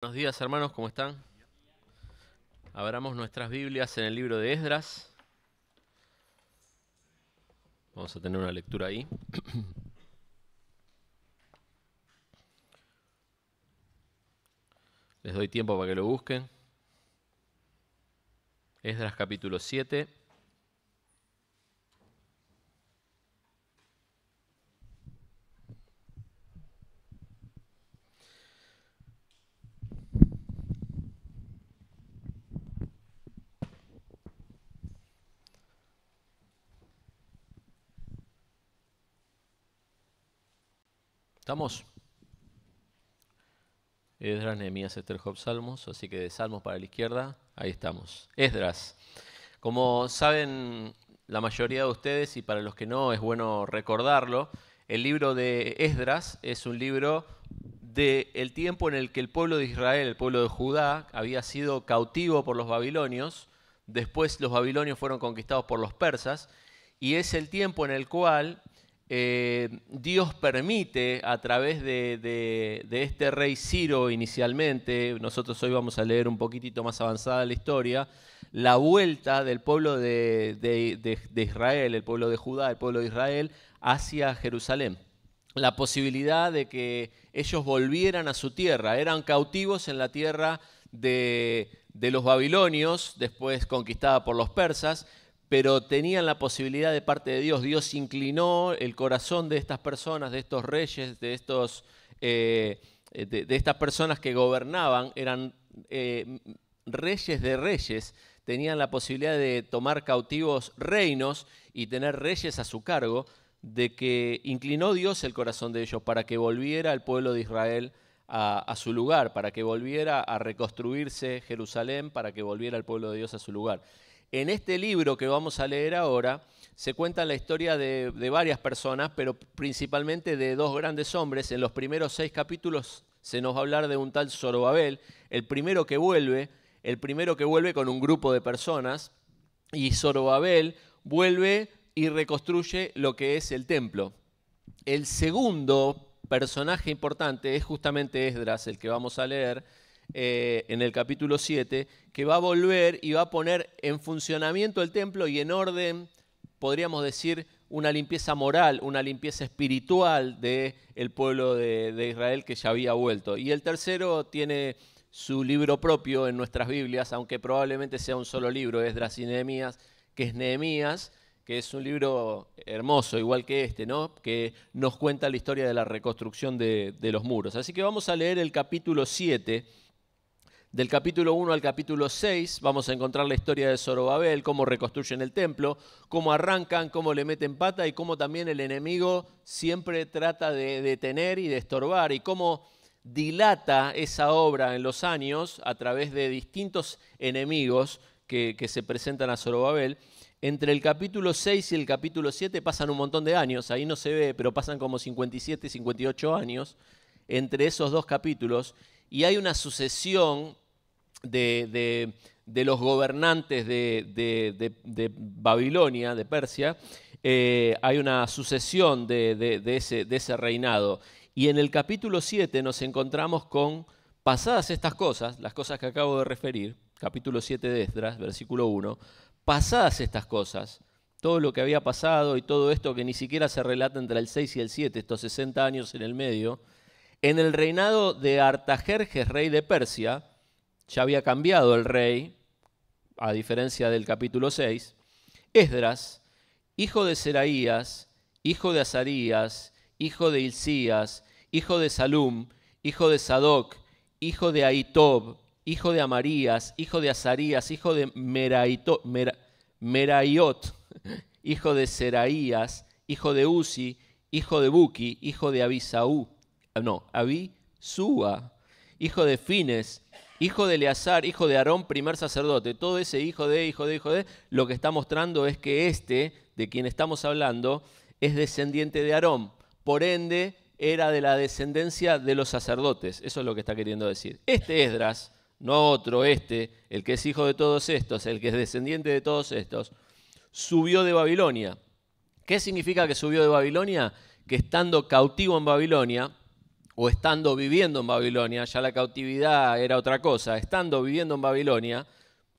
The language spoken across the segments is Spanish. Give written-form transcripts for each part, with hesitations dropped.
Buenos días, hermanos, ¿cómo están? Abramos nuestras Biblias en el libro de Esdras. Vamos a tener una lectura ahí. Les doy tiempo para que lo busquen. Esdras capítulo 7. ¿Estamos? Esdras, Nehemías, Esther, Job, Salmos. Así que de Salmos para la izquierda, ahí estamos. Esdras. Como saben la mayoría de ustedes, y para los que no es bueno recordarlo, el libro de Esdras es un libro del tiempo en el que el pueblo de Israel, el pueblo de Judá, había sido cautivo por los babilonios. Después los babilonios fueron conquistados por los persas, y es el tiempo en el cual Dios permite, a través de este rey Ciro inicialmente, nosotros hoy vamos a leer un poquitito más avanzada la historia, la vuelta del pueblo de Israel, el pueblo de Judá, el pueblo de Israel, hacia Jerusalén. La posibilidad de que ellos volvieran a su tierra. Eran cautivos en la tierra de los babilonios, después conquistada por los persas, pero tenían la posibilidad de parte de Dios. Dios inclinó el corazón de estas personas, de estos reyes, de estas personas que gobernaban, eran reyes de reyes, tenían la posibilidad de tomar cautivos reinos y tener reyes a su cargo, de que inclinó Dios el corazón de ellos para que volviera el pueblo de Israel a su lugar, para que volviera a reconstruirse Jerusalén, para que volviera el pueblo de Dios a su lugar. En este libro que vamos a leer ahora se cuenta la historia de varias personas, pero principalmente de dos grandes hombres. En los primeros 6 capítulos se nos va a hablar de un tal Zorobabel, el primero que vuelve con un grupo de personas, y Zorobabel vuelve y reconstruye lo que es el templo. El segundo personaje importante es justamente Esdras, el que vamos a leer en el capítulo 7, que va a volver y va a poner en funcionamiento el templo y en orden, podríamos decir, una limpieza moral, una limpieza espiritual del pueblo de Israel que ya había vuelto. Y el tercero tiene su libro propio en nuestras Biblias, aunque probablemente sea un solo libro, Esdras y Nehemías, que es Nehemías, que es un libro hermoso, igual que este, ¿no? Que nos cuenta la historia de la reconstrucción de los muros. Así que vamos a leer el capítulo 7. Del capítulo 1 al capítulo 6 vamos a encontrar la historia de Zorobabel, cómo reconstruyen el templo, cómo arrancan, cómo le meten pata y cómo también el enemigo siempre trata de detener y de estorbar, y cómo dilata esa obra en los años a través de distintos enemigos que se presentan a Zorobabel. Entre el capítulo 6 y el capítulo 7 pasan un montón de años, ahí no se ve, pero pasan como 57, 58 años entre esos dos capítulos, y hay una sucesión de los gobernantes de Babilonia, de Persia. Hay una sucesión de ese reinado. Y en el capítulo 7 nos encontramos con, pasadas estas cosas, las cosas que acabo de referir, capítulo 7 de Esdras, versículo 1, pasadas estas cosas, todo lo que había pasado y todo esto que ni siquiera se relata entre el 6 y el 7, estos 60 años en el medio, en el reinado de Artajerjes, rey de Persia, ya había cambiado el rey, a diferencia del capítulo 6, Esdras, hijo de Seraías, hijo de Azarías, hijo de Hilcías, hijo de Salum, hijo de Sadoc, hijo de Ahitob, hijo de Amarías, hijo de Azarías, hijo de Meraiot, hijo de Seraías, hijo de Uzi, hijo de Buki, hijo de Abisúa, hijo de Fines, hijo de Eleazar, hijo de Aarón, primer sacerdote. Todo ese hijo de, lo que está mostrando es que este, de quien estamos hablando, es descendiente de Aarón. Por ende, era de la descendencia de los sacerdotes. Eso es lo que está queriendo decir. Este Esdras, no otro, el que es hijo de todos estos, el que es descendiente de todos estos, subió de Babilonia. ¿Qué significa que subió de Babilonia? Que estando cautivo en Babilonia, o estando viviendo en Babilonia, ya la cautividad era otra cosa, estando viviendo en Babilonia,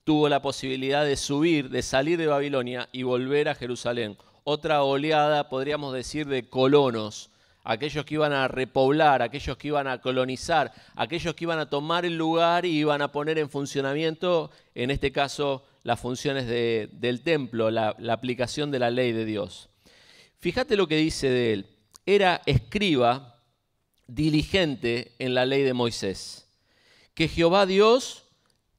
tuvo la posibilidad de subir, de salir de Babilonia y volver a Jerusalén. Otra oleada, podríamos decir, de colonos, aquellos que iban a repoblar, aquellos que iban a colonizar, aquellos que iban a tomar el lugar y iban a poner en funcionamiento, en este caso, las funciones del templo, la aplicación de la ley de Dios. Fíjate lo que dice de él. Era escriba diligente en la ley de Moisés, que Jehová Dios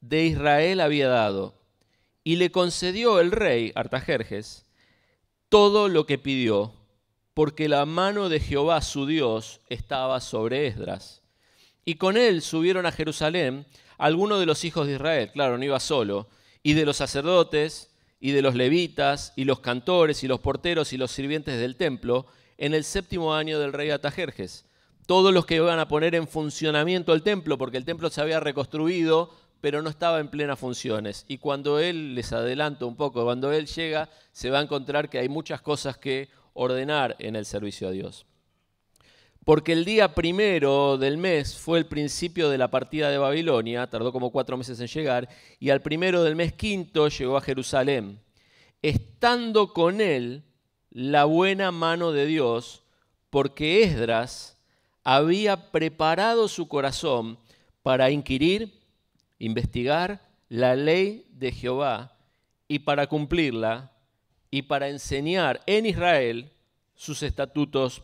de Israel había dado, y le concedió el rey Artajerjes todo lo que pidió, porque la mano de Jehová su Dios estaba sobre Esdras. Y con él subieron a Jerusalén algunos de los hijos de Israel, claro, no iba solo, y de los sacerdotes, y de los levitas, y los cantores, y los porteros, y los sirvientes del templo, en el 7º año del rey Artajerjes. Todos los que iban a poner en funcionamiento el templo, porque el templo se había reconstruido, pero no estaba en plenas funciones. Y cuando él, les adelanto un poco, cuando él llega, se va a encontrar que hay muchas cosas que ordenar en el servicio a Dios. Porque el día 1 del mes fue el principio de la partida de Babilonia, tardó como 4 meses en llegar, y al 1 del mes 5 llegó a Jerusalén, estando con él la buena mano de Dios, porque Esdras había preparado su corazón para inquirir, investigar la ley de Jehová y para cumplirla y para enseñar en Israel sus estatutos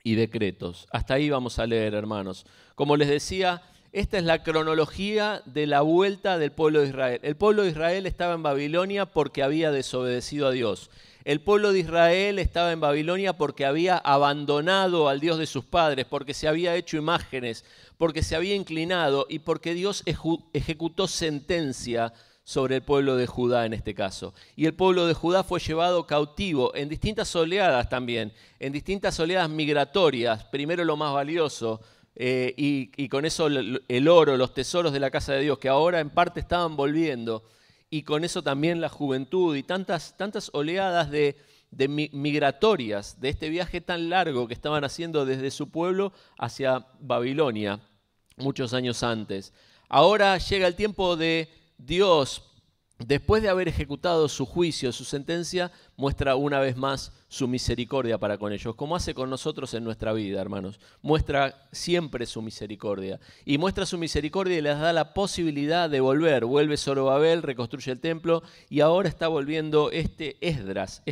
y decretos. Hasta ahí vamos a leer, hermanos. Como les decía, esta es la cronología de la vuelta del pueblo de Israel. El pueblo de Israel estaba en Babilonia porque había desobedecido a Dios. El pueblo de Israel estaba en Babilonia porque había abandonado al Dios de sus padres, porque se había hecho imágenes, porque se había inclinado y porque Dios ejecutó sentencia sobre el pueblo de Judá en este caso. Y el pueblo de Judá fue llevado cautivo en distintas oleadas también, en distintas oleadas migratorias. Primero lo más valioso, y con eso el oro, los tesoros de la casa de Dios, que ahora en parte estaban volviendo. Y con eso también la juventud y tantas oleadas de migratorias, de este viaje tan largo que estaban haciendo desde su pueblo hacia Babilonia, muchos años antes. Ahora llega el tiempo de Dios, después de haber ejecutado su juicio, su sentencia, muestra una vez más su misericordia para con ellos, como hace con nosotros en nuestra vida, hermanos. Muestra siempre su misericordia. Y muestra su misericordia y les da la posibilidad de volver. Vuelve Zorobabel, reconstruye el templo, y ahora está volviendo este Esdras.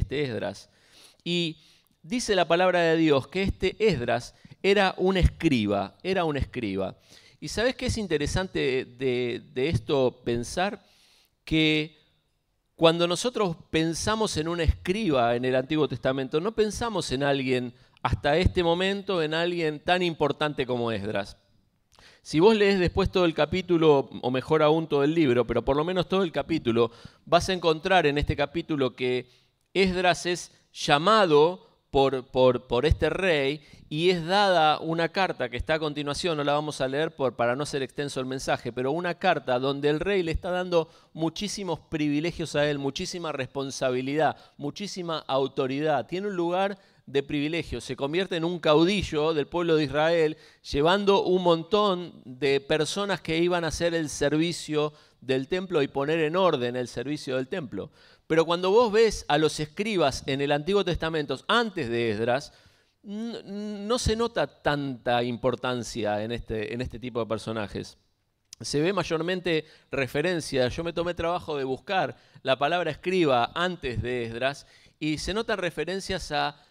Y dice la palabra de Dios que este Esdras era un escriba. ¿Y sabes qué es interesante de esto pensar? Que cuando nosotros pensamos en un escriba en el Antiguo Testamento, no pensamos en alguien, hasta este momento, en alguien tan importante como Esdras. Si vos lees después todo el capítulo, o mejor aún todo el libro, pero por lo menos todo el capítulo, vas a encontrar en este capítulo que Esdras es llamado por este rey y es dada una carta que está a continuación, no la vamos a leer para no ser extenso el mensaje, pero una carta donde el rey le está dando muchísimos privilegios a él, muchísima responsabilidad, muchísima autoridad. Tiene un lugar de privilegio, se convierte en un caudillo del pueblo de Israel, llevando un montón de personas que iban a hacer el servicio del templo y poner en orden el servicio del templo. Pero cuando vos ves a los escribas en el Antiguo Testamento, antes de Esdras, no se nota tanta importancia en este tipo de personajes. Se ve mayormente referencia. Yo me tomé trabajo de buscar la palabra escriba antes de Esdras y se notan referencias a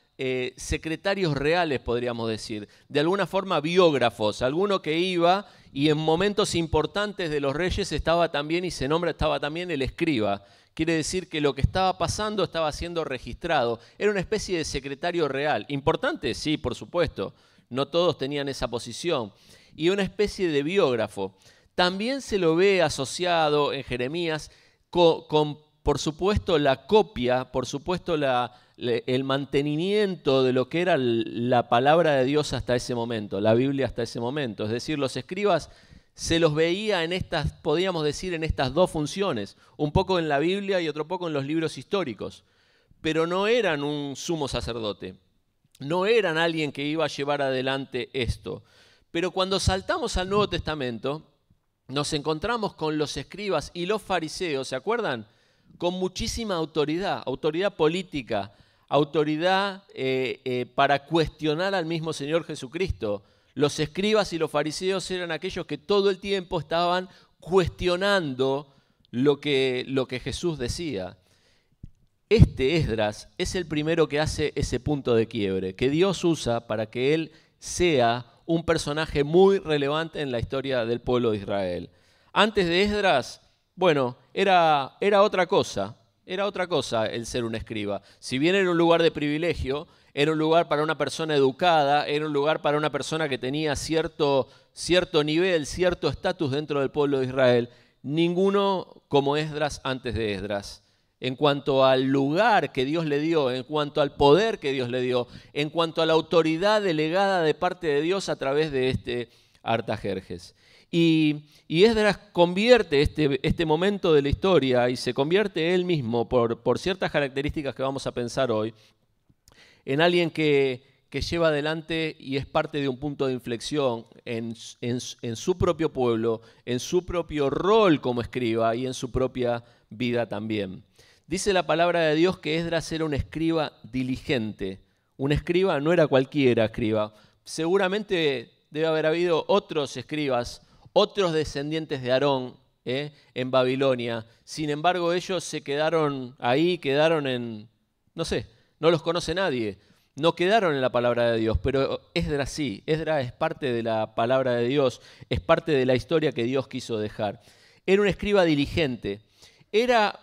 secretarios reales, podríamos decir, de alguna forma biógrafos, alguno que iba y en momentos importantes de los reyes estaba también y estaba también el escriba. Quiere decir que lo que estaba pasando estaba siendo registrado. Era una especie de secretario real. ¿Importante? Sí, por supuesto. No todos tenían esa posición. Y una especie de biógrafo. También se lo ve asociado en Jeremías con por supuesto, la copia, por supuesto, el mantenimiento de lo que era la palabra de Dios hasta ese momento, la Biblia hasta ese momento. Es decir, los escribas se los veía en estas, podríamos decir, en estas dos funciones, un poco en la Biblia y otro poco en los libros históricos, pero no eran un sumo sacerdote, no eran alguien que iba a llevar adelante esto. Pero cuando saltamos al Nuevo Testamento, nos encontramos con los escribas y los fariseos, ¿se acuerdan? Con muchísima autoridad, autoridad política, autoridad para cuestionar al mismo Señor Jesucristo. Los escribas y los fariseos eran aquellos que todo el tiempo estaban cuestionando lo que Jesús decía. Este Esdras es el primero que hace ese punto de quiebre, que Dios usa para que él sea un personaje muy relevante en la historia del pueblo de Israel. Antes de Esdras, bueno, era otra cosa el ser un escriba. Si bien era un lugar de privilegio, era un lugar para una persona educada, era un lugar para una persona que tenía cierto nivel, cierto estatus dentro del pueblo de Israel, ninguno como Esdras antes de Esdras. En cuanto al lugar que Dios le dio, en cuanto al poder que Dios le dio, en cuanto a la autoridad delegada de parte de Dios a través de este Artajerjes. Y Esdras convierte este momento de la historia y se convierte él mismo, por ciertas características que vamos a pensar hoy, en alguien que lleva adelante y es parte de un punto de inflexión en su propio pueblo, en su propio rol como escriba y en su propia vida también. Dice la palabra de Dios que Esdras era un escriba diligente. Un escriba no era cualquiera escriba. Seguramente debe haber habido otros escribas, otros descendientes de Aarón en Babilonia. Sin embargo, ellos se quedaron ahí, quedaron en, no sé, no los conoce nadie. No quedaron en la palabra de Dios, pero Esdras sí. Esdras es parte de la palabra de Dios, es parte de la historia que Dios quiso dejar. Era un escriba diligente. Era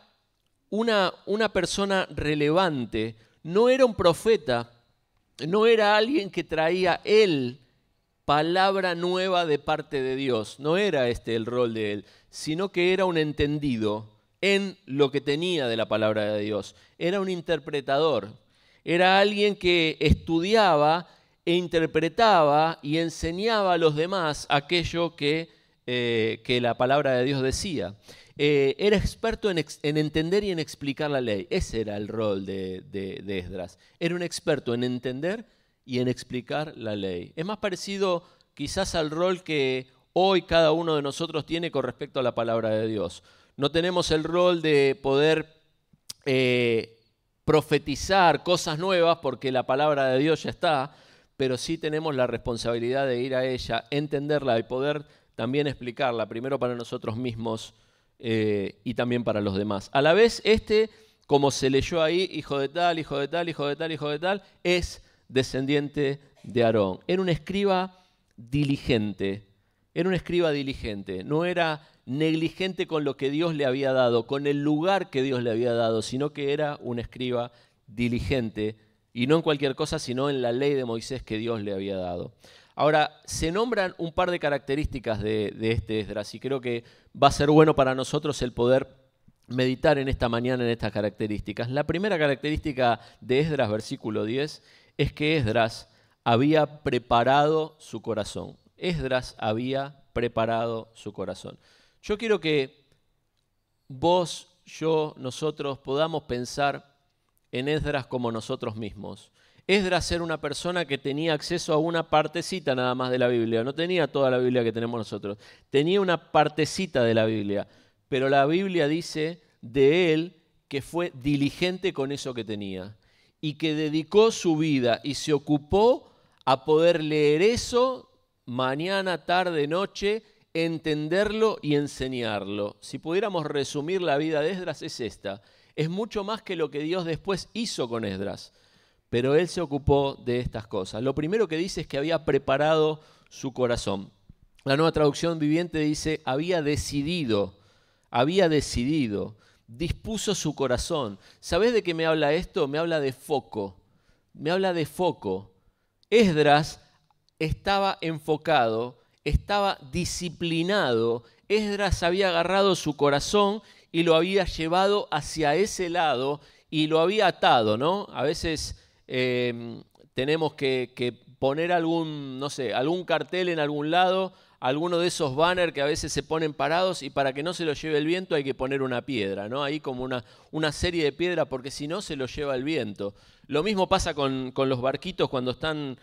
una persona relevante, no era un profeta, no era alguien que traía él palabra nueva de parte de Dios, no era este el rol de él, sino que era un entendido en lo que tenía de la palabra de Dios, era un interpretador, era alguien que estudiaba e interpretaba y enseñaba a los demás aquello que la palabra de Dios decía. Era experto en entender y en explicar la ley. Ese era el rol de Esdras. Era un experto en entender y en explicar la ley. Es más parecido quizás al rol que hoy cada uno de nosotros tiene con respecto a la palabra de Dios. No tenemos el rol de poder profetizar cosas nuevas porque la palabra de Dios ya está, pero sí tenemos la responsabilidad de ir a ella, entenderla y poder también explicarla, primero para nosotros mismos y también para los demás. A la vez, como se leyó ahí, hijo de tal, hijo de tal, hijo de tal, hijo de tal, es descendiente de Aarón. Era un escriba diligente, no era negligente con lo que Dios le había dado, con el lugar que Dios le había dado, sino que era un escriba diligente, y no en cualquier cosa, sino en la ley de Moisés que Dios le había dado. Ahora, se nombran un par de características de este Esdras y creo que va a ser bueno para nosotros el poder meditar en esta mañana en estas características. La primera característica de Esdras, versículo 10, es que Esdras había preparado su corazón. Esdras había preparado su corazón. Yo quiero que vos, yo, nosotros podamos pensar en Esdras como nosotros mismos. Esdras era una persona que tenía acceso a una partecita nada más de la Biblia. No tenía toda la Biblia que tenemos nosotros. Tenía una partecita de la Biblia. Pero la Biblia dice de él que fue diligente con eso que tenía. Y que dedicó su vida y se ocupó a poder leer eso mañana, tarde, noche, entenderlo y enseñarlo. Si pudiéramos resumir la vida de Esdras es esta. Es mucho más que lo que Dios después hizo con Esdras. Pero él se ocupó de estas cosas. Lo primero que dice es que había preparado su corazón. La Nueva Traducción Viviente dice, había decidido, dispuso su corazón. ¿Sabés de qué me habla esto? Me habla de foco. Esdras estaba enfocado, estaba disciplinado. Esdras había agarrado su corazón y lo había llevado hacia ese lado y lo había atado, ¿no? A veces tenemos que poner algún cartel en algún lado, alguno de esos banners que a veces se ponen parados y para que no se lo lleve el viento hay que poner una piedra, ¿no? Ahí como una serie de piedras porque si no se lo lleva el viento. Lo mismo pasa con los barquitos cuando están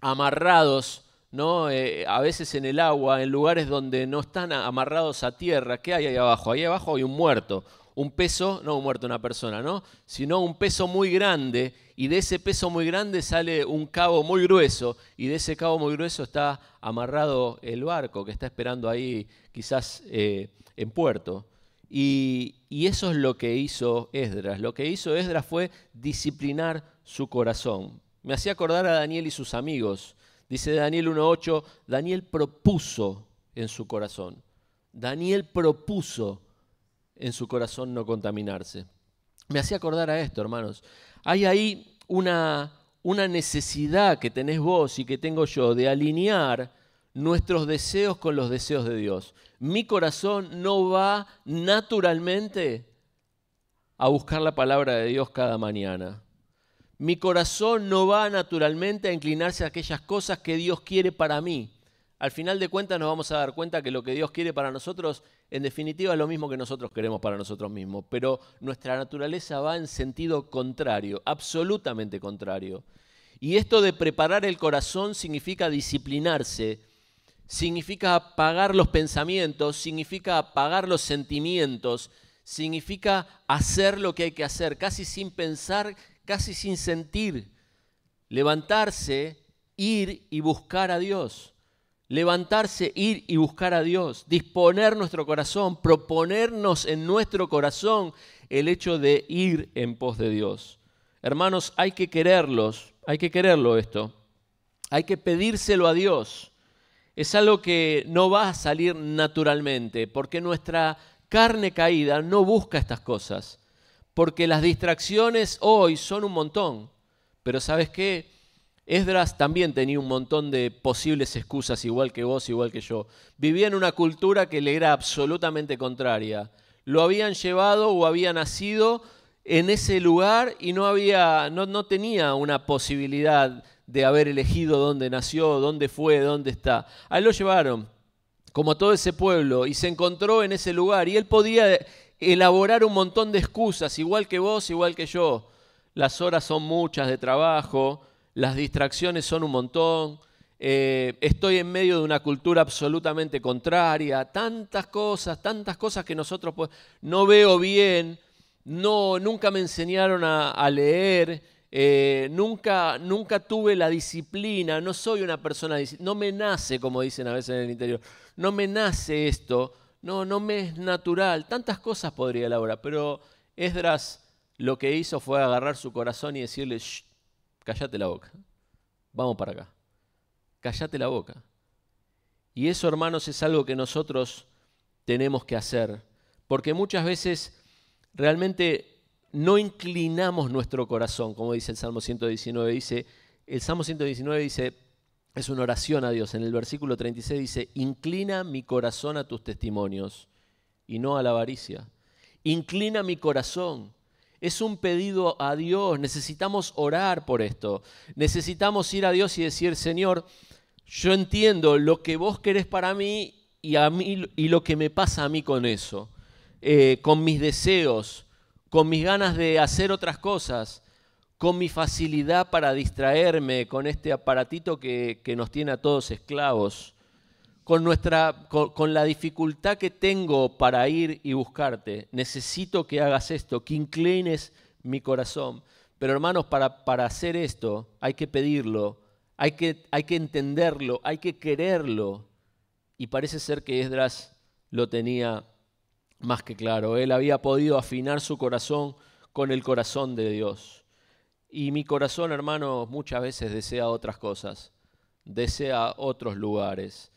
amarrados, ¿no? A veces en el agua, en lugares donde no están amarrados a tierra. ¿Qué hay ahí abajo? Ahí abajo hay un muerto. Un peso, no un muerto una persona, ¿no? Sino un peso muy grande, y de ese peso muy grande sale un cabo muy grueso, y de ese cabo muy grueso está amarrado el barco que está esperando ahí quizás en puerto. Y eso es lo que hizo Esdras. Lo que hizo Esdras fue disciplinar su corazón. Me hacía acordar a Daniel y sus amigos. Dice Daniel 1:8, Daniel propuso en su corazón. Daniel propuso en su corazón no contaminarse. Me hacía acordar a esto, hermanos. Hay ahí una necesidad que tenés vos y que tengo yo de alinear nuestros deseos con los deseos de Dios. Mi corazón no va naturalmente a buscar la palabra de Dios cada mañana. Mi corazón no va naturalmente a inclinarse a aquellas cosas que Dios quiere para mí. Al final de cuentas nos vamos a dar cuenta que lo que Dios quiere para nosotros, en definitiva, es lo mismo que nosotros queremos para nosotros mismos. Pero nuestra naturaleza va en sentido contrario, absolutamente contrario. Y esto de preparar el corazón significa disciplinarse, significa apagar los pensamientos, significa apagar los sentimientos, significa hacer lo que hay que hacer, casi sin pensar, casi sin sentir. Levantarse, ir y buscar a Dios. Levantarse, ir y buscar a Dios, disponer nuestro corazón, proponernos en nuestro corazón el hecho de ir en pos de Dios. Hermanos, hay que quererlo esto, hay que pedírselo a Dios. Es algo que no va a salir naturalmente, porque nuestra carne caída no busca estas cosas, porque las distracciones hoy son un montón, pero ¿sabes qué? Esdras también tenía un montón de posibles excusas, igual que vos, igual que yo. Vivía en una cultura que le era absolutamente contraria. Lo habían llevado o había nacido en ese lugar y no tenía una posibilidad de haber elegido dónde nació, dónde fue, dónde está. A él lo llevaron, como todo ese pueblo, y se encontró en ese lugar. Y él podía elaborar un montón de excusas, igual que vos, igual que yo. Las horas son muchas de trabajo, las distracciones son un montón, estoy en medio de una cultura absolutamente contraria, tantas cosas que nosotros no veo bien, nunca me enseñaron a leer, nunca tuve la disciplina, no soy una persona, no me nace, como dicen a veces en el interior, no me nace esto, no me es natural, tantas cosas podría elaborar, pero Esdras lo que hizo fue agarrar su corazón y decirle, shh, cállate la boca, vamos para acá, cállate la boca. Y eso, hermanos, es algo que nosotros tenemos que hacer, porque muchas veces realmente no inclinamos nuestro corazón, como dice el Salmo 119, el Salmo 119 dice, es una oración a Dios, en el versículo 36 dice, inclina mi corazón a tus testimonios y no a la avaricia, inclina mi corazón. Es un pedido a Dios, necesitamos orar por esto, necesitamos ir a Dios y decir, Señor, yo entiendo lo que vos querés para mí y lo que me pasa a mí con eso, con mis deseos, con mis ganas de hacer otras cosas, con mi facilidad para distraerme, con este aparatito que nos tiene a todos esclavos, con la dificultad que tengo para ir y buscarte. Necesito que hagas esto, que inclines mi corazón. Pero hermanos, para hacer esto hay que pedirlo, hay que entenderlo, hay que quererlo. Y parece ser que Esdras lo tenía más que claro. Él había podido afinar su corazón con el corazón de Dios. Y mi corazón, hermanos, muchas veces desea otras cosas, desea otros lugares.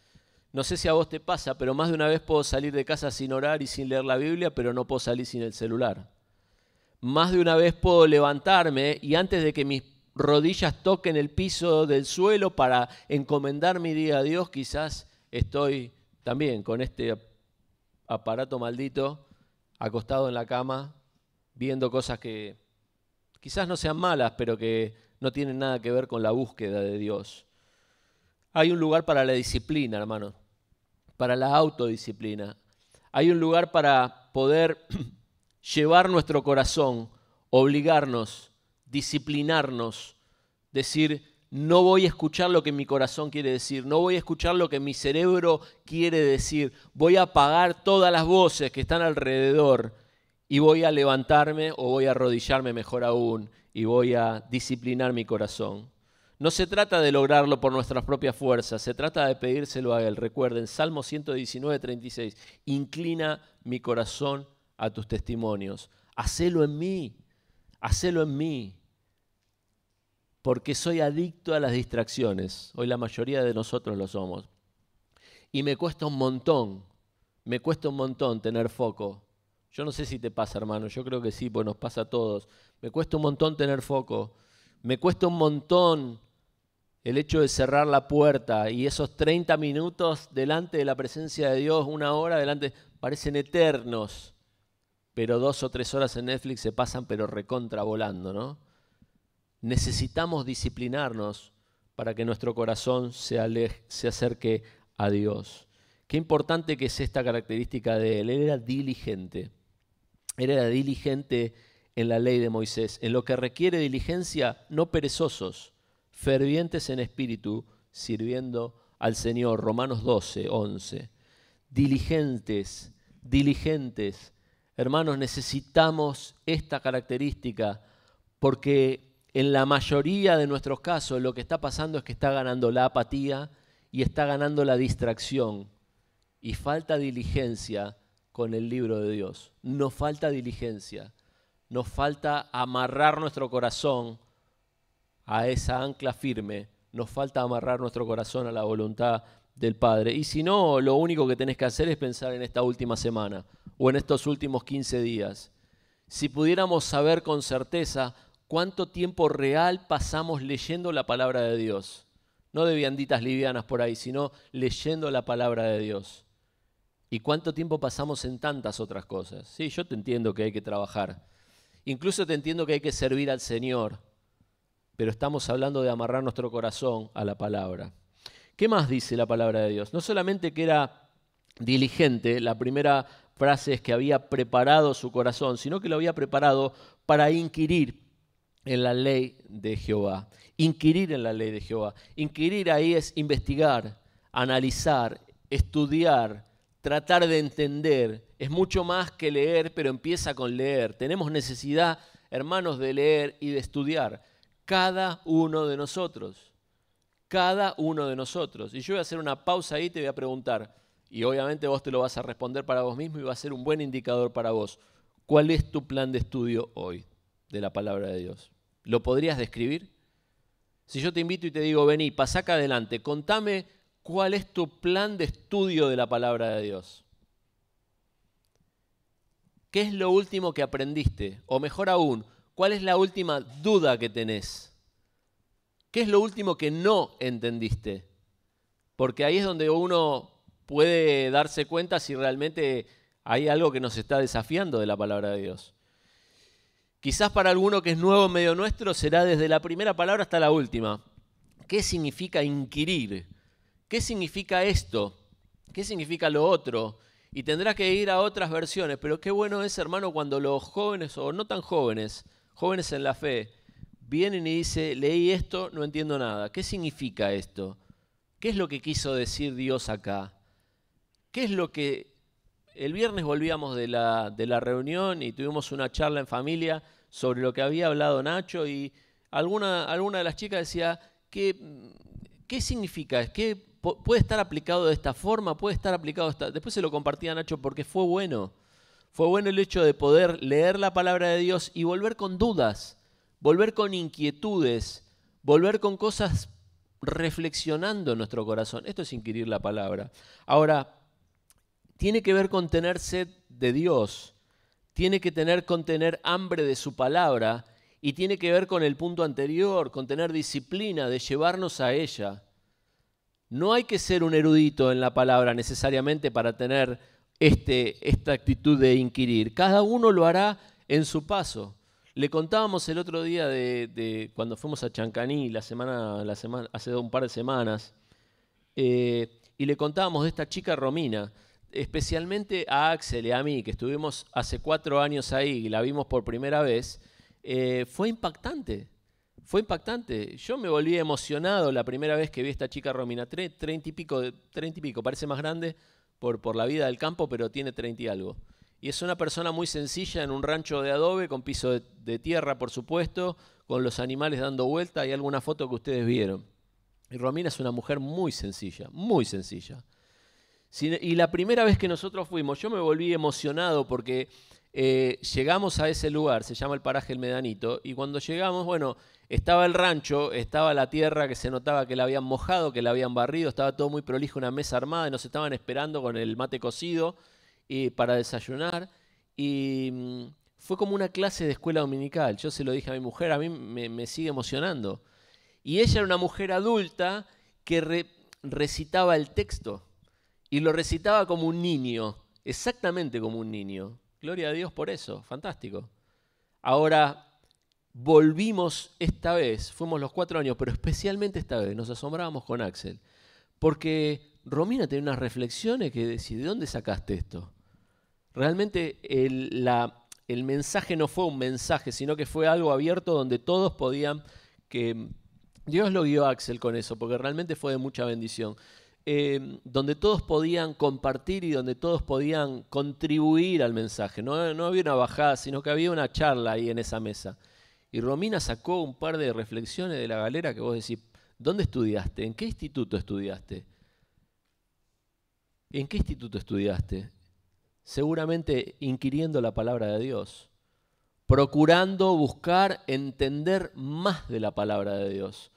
No sé si a vos te pasa, pero más de una vez puedo salir de casa sin orar y sin leer la Biblia, pero no puedo salir sin el celular. Más de una vez puedo levantarme y antes de que mis rodillas toquen el piso del suelo para encomendar mi día a Dios, quizás estoy también con este aparato maldito, acostado en la cama, viendo cosas que quizás no sean malas, pero que no tienen nada que ver con la búsqueda de Dios. Hay un lugar para la disciplina, hermanos, para la autodisciplina. Hay un lugar para poder llevar nuestro corazón, obligarnos, disciplinarnos, decir, no voy a escuchar lo que mi corazón quiere decir, no voy a escuchar lo que mi cerebro quiere decir, voy a apagar todas las voces que están alrededor y voy a levantarme o voy a arrodillarme, mejor aún, y voy a disciplinar mi corazón. No se trata de lograrlo por nuestras propias fuerzas, se trata de pedírselo a Él. Recuerden, Salmo 119, 36, inclina mi corazón a tus testimonios. Hacelo en mí, porque soy adicto a las distracciones. Hoy la mayoría de nosotros lo somos. Y me cuesta un montón tener foco. Yo no sé si te pasa, hermano, yo creo que sí, pues nos pasa a todos. Me cuesta un montón tener foco, me cuesta un montón el hecho de cerrar la puerta y esos 30 minutos delante de la presencia de Dios, 1 hora delante, parecen eternos, pero 2 o 3 horas en Netflix se pasan pero recontra volando, ¿no? Necesitamos disciplinarnos para que nuestro corazón se acerque a Dios. Qué importante que es esta característica de él. Él era diligente. Él era diligente en la ley de Moisés. En lo que requiere diligencia, no perezosos, fervientes en espíritu, sirviendo al Señor. Romanos 12, 11. Diligentes. Hermanos, necesitamos esta característica porque en la mayoría de nuestros casos lo que está pasando es que está ganando la apatía y está ganando la distracción. Y falta diligencia con el libro de Dios. Nos falta diligencia. Nos falta amarrar nuestro corazón a esa ancla firme. Nos falta amarrar nuestro corazón a la voluntad del Padre. Y si no, lo único que tenés que hacer es pensar en esta última semana o en estos últimos 15 días. Si pudiéramos saber con certeza cuánto tiempo real pasamos leyendo la palabra de Dios. No de vianditas livianas por ahí, sino leyendo la palabra de Dios. ¿Y cuánto tiempo pasamos en tantas otras cosas? Sí, yo te entiendo que hay que trabajar. Incluso te entiendo que hay que servir al Señor. Pero estamos hablando de amarrar nuestro corazón a la palabra. ¿Qué más dice la palabra de Dios? No solamente que era diligente, la primera frase es que había preparado su corazón, sino que lo había preparado para inquirir en la ley de Jehová. Inquirir en la ley de Jehová. Inquirir ahí es investigar, analizar, estudiar, tratar de entender. Es mucho más que leer, pero empieza con leer. Tenemos necesidad, hermanos, de leer y de estudiar. Cada uno de nosotros. Cada uno de nosotros. Y yo voy a hacer una pausa ahí y te voy a preguntar. Y obviamente vos te lo vas a responder para vos mismo y va a ser un buen indicador para vos. ¿Cuál es tu plan de estudio hoy de la palabra de Dios? ¿Lo podrías describir? Si yo te invito y te digo, vení, pasá acá adelante, contame cuál es tu plan de estudio de la palabra de Dios. ¿Qué es lo último que aprendiste? O mejor aún, ¿cuál es la última duda que tenés? ¿Qué es lo último que no entendiste? Porque ahí es donde uno puede darse cuenta si realmente hay algo que nos está desafiando de la palabra de Dios. Quizás para alguno que es nuevo en medio nuestro será desde la primera palabra hasta la última. ¿Qué significa inquirir? ¿Qué significa esto? ¿Qué significa lo otro? Y tendrás que ir a otras versiones, pero qué bueno es, hermano, cuando los jóvenes o no tan jóvenes, jóvenes en la fe, vienen y dicen, leí esto, no entiendo nada. ¿Qué significa esto? ¿Qué es lo que quiso decir Dios acá? ¿Qué es lo que... El viernes volvíamos de la reunión y tuvimos una charla en familia sobre lo que había hablado Nacho y alguna de las chicas decía, ¿qué significa? ¿Qué puede estar aplicado de esta forma? ¿Puede estar aplicado de esta...? Después se lo compartí a Nacho porque fue bueno. Fue bueno el hecho de poder leer la palabra de Dios y volver con dudas, volver con inquietudes, volver con cosas reflexionando en nuestro corazón. Esto es inquirir la palabra. Ahora, tiene que ver con tener sed de Dios, tiene que tener con tener hambre de su palabra y tiene que ver con el punto anterior, con tener disciplina de llevarnos a ella. No hay que ser un erudito en la palabra necesariamente para tener esta actitud de inquirir. Cada uno lo hará en su paso. Le contábamos el otro día de cuando fuimos a Chancaní hace un par de semanas y le contábamos de esta chica Romina. Especialmente a Axel y a mí, que estuvimos hace 4 años ahí y la vimos por primera vez, fue impactante. Fue impactante. Yo me volví emocionado la primera vez que vi a esta chica Romina. 30 y pico, parece más grande por la vida del campo, pero tiene 30 y algo. Y es una persona muy sencilla en un rancho de adobe, con piso de tierra, por supuesto, con los animales dando vuelta. Hay alguna foto que ustedes vieron. Y Romina es una mujer muy sencilla, muy sencilla. Y la primera vez que nosotros fuimos, yo me volví emocionado porque llegamos a ese lugar, se llama el paraje El Medanito, y cuando llegamos, bueno, estaba el rancho, estaba la tierra que se notaba que la habían mojado, que la habían barrido, estaba todo muy prolijo, una mesa armada, y nos estaban esperando con el mate cocido para desayunar, y fue como una clase de escuela dominical. Yo se lo dije a mi mujer, a mí me sigue emocionando. Y ella era una mujer adulta que recitaba el texto, y lo recitaba como un niño, exactamente como un niño. Gloria a Dios por eso, fantástico. Ahora, volvimos esta vez, fuimos los 4 años, pero especialmente esta vez nos asombrábamos con Axel, porque Romina tenía unas reflexiones que decía, ¿de dónde sacaste esto? Realmente el mensaje no fue un mensaje, sino que fue algo abierto donde todos podían, que Dios lo guió a Axel con eso, porque realmente fue de mucha bendición. Donde todos podían compartir y donde todos podían contribuir al mensaje. No había una bajada, sino que había una charla ahí en esa mesa. Y Romina sacó un par de reflexiones de la galera que vos decís, ¿dónde estudiaste? ¿En qué instituto estudiaste? ¿En qué instituto estudiaste? Seguramente inquiriendo la palabra de Dios, procurando buscar entender más de la palabra de Dios,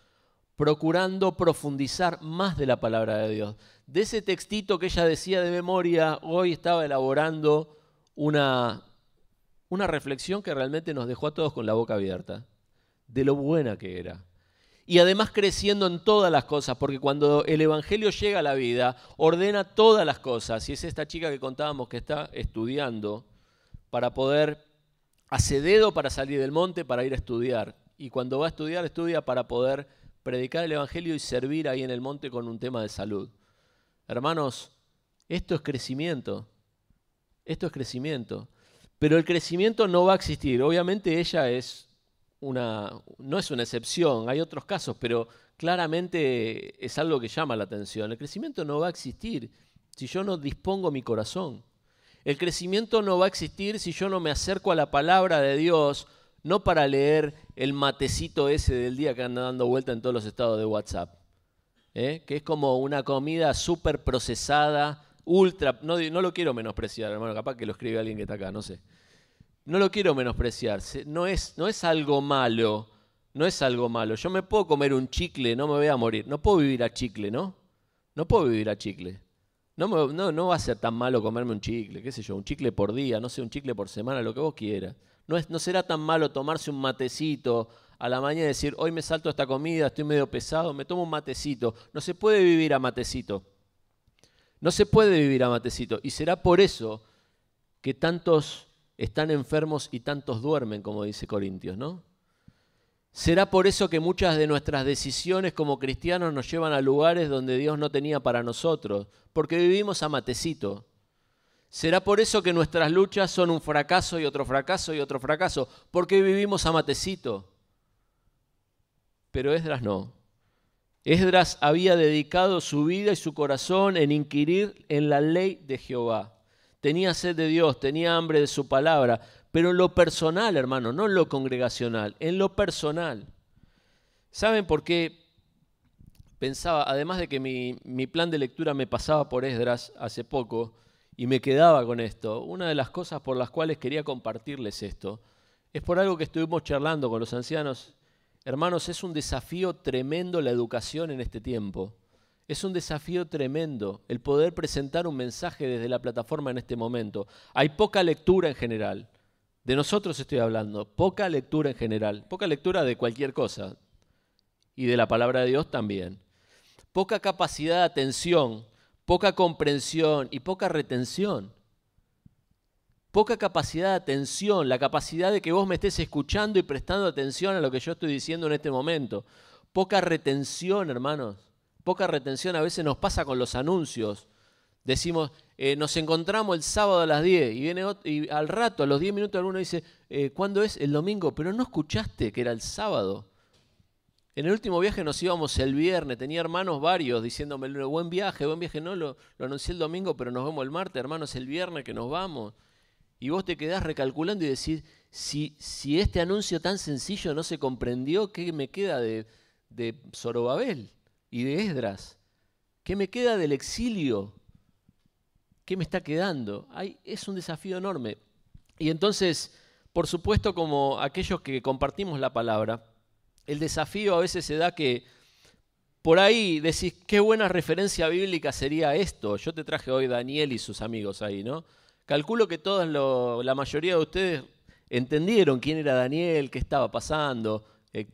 procurando profundizar más de la palabra de Dios. De ese textito que ella decía de memoria, hoy estaba elaborando una reflexión que realmente nos dejó a todos con la boca abierta, de lo buena que era. Y además creciendo en todas las cosas, porque cuando el Evangelio llega a la vida, ordena todas las cosas. Y es esta chica que contábamos que está estudiando para poder, hace dedo para salir del monte para ir a estudiar. Y cuando va a estudiar, estudia para poder predicar el Evangelio y servir ahí en el monte con un tema de salud. Hermanos, esto es crecimiento. Esto es crecimiento. Pero el crecimiento no va a existir. Obviamente ella no es una excepción, hay otros casos, pero claramente es algo que llama la atención. El crecimiento no va a existir si yo no dispongo mi corazón. El crecimiento no va a existir si yo no me acerco a la palabra de Dios, no para leer el matecito ese del día que anda dando vuelta en todos los estados de WhatsApp, que es como una comida súper procesada, ultra, no lo quiero menospreciar, hermano, capaz que lo escribe alguien que está acá, no sé. No lo quiero menospreciar, no es algo malo, no es algo malo. Yo me puedo comer un chicle, no me voy a morir. No puedo vivir a chicle, ¿no? No puedo vivir a chicle. No va a ser tan malo comerme un chicle, qué sé yo, un chicle por día, no sé, un chicle por semana, lo que vos quieras. No será tan malo tomarse un matecito a la mañana y decir, hoy me salto esta comida, estoy medio pesado, me tomo un matecito. No se puede vivir a matecito. No se puede vivir a matecito. Y será por eso que tantos están enfermos y tantos duermen, como dice Corintios, ¿no? Será por eso que muchas de nuestras decisiones como cristianos nos llevan a lugares donde Dios no tenía para nosotros, porque vivimos a matecito. Será por eso que nuestras luchas son un fracaso y otro fracaso y otro fracaso, porque vivimos a matecito. Pero Esdras no. Esdras había dedicado su vida y su corazón en inquirir en la ley de Jehová. Tenía sed de Dios, tenía hambre de su palabra, pero en lo personal, hermano, no en lo congregacional, en lo personal. ¿Saben por qué? Pensaba, además de que mi plan de lectura me pasaba por Esdras hace poco y me quedaba con esto, una de las cosas por las cuales quería compartirles esto es por algo que estuvimos charlando con los ancianos. Hermanos, es un desafío tremendo la educación en este tiempo. Es un desafío tremendo el poder presentar un mensaje desde la plataforma en este momento. Hay poca lectura en general. De nosotros estoy hablando. Poca lectura en general. Poca lectura de cualquier cosa. Y de la palabra de Dios también. Poca capacidad de atención, poca comprensión y poca retención. Poca capacidad de atención, la capacidad de que vos me estés escuchando y prestando atención a lo que yo estoy diciendo en este momento. Poca retención, hermanos. Poca retención a veces nos pasa con los anuncios. Decimos, nos encontramos el sábado a las 10 y viene y al rato, a los 10 minutos alguno dice, ¿cuándo es? El domingo, pero no escuchaste que era el sábado. En el último viaje nos íbamos el viernes, tenía hermanos varios diciéndome, buen viaje, no, lo anuncié el domingo, pero nos vemos el martes, hermanos, el viernes que nos vamos. Y vos te quedás recalculando y decís, si este anuncio tan sencillo no se comprendió, ¿qué me queda de Zorobabel y de Esdras? ¿Qué me queda del exilio? ¿Qué me está quedando? Es un desafío enorme. Y entonces, por supuesto, como aquellos que compartimos la palabra, el desafío a veces se da que por ahí decís, qué buena referencia bíblica sería esto. Yo te traje hoy Daniel y sus amigos ahí, ¿no? Calculo que la mayoría de ustedes entendieron quién era Daniel, qué estaba pasando,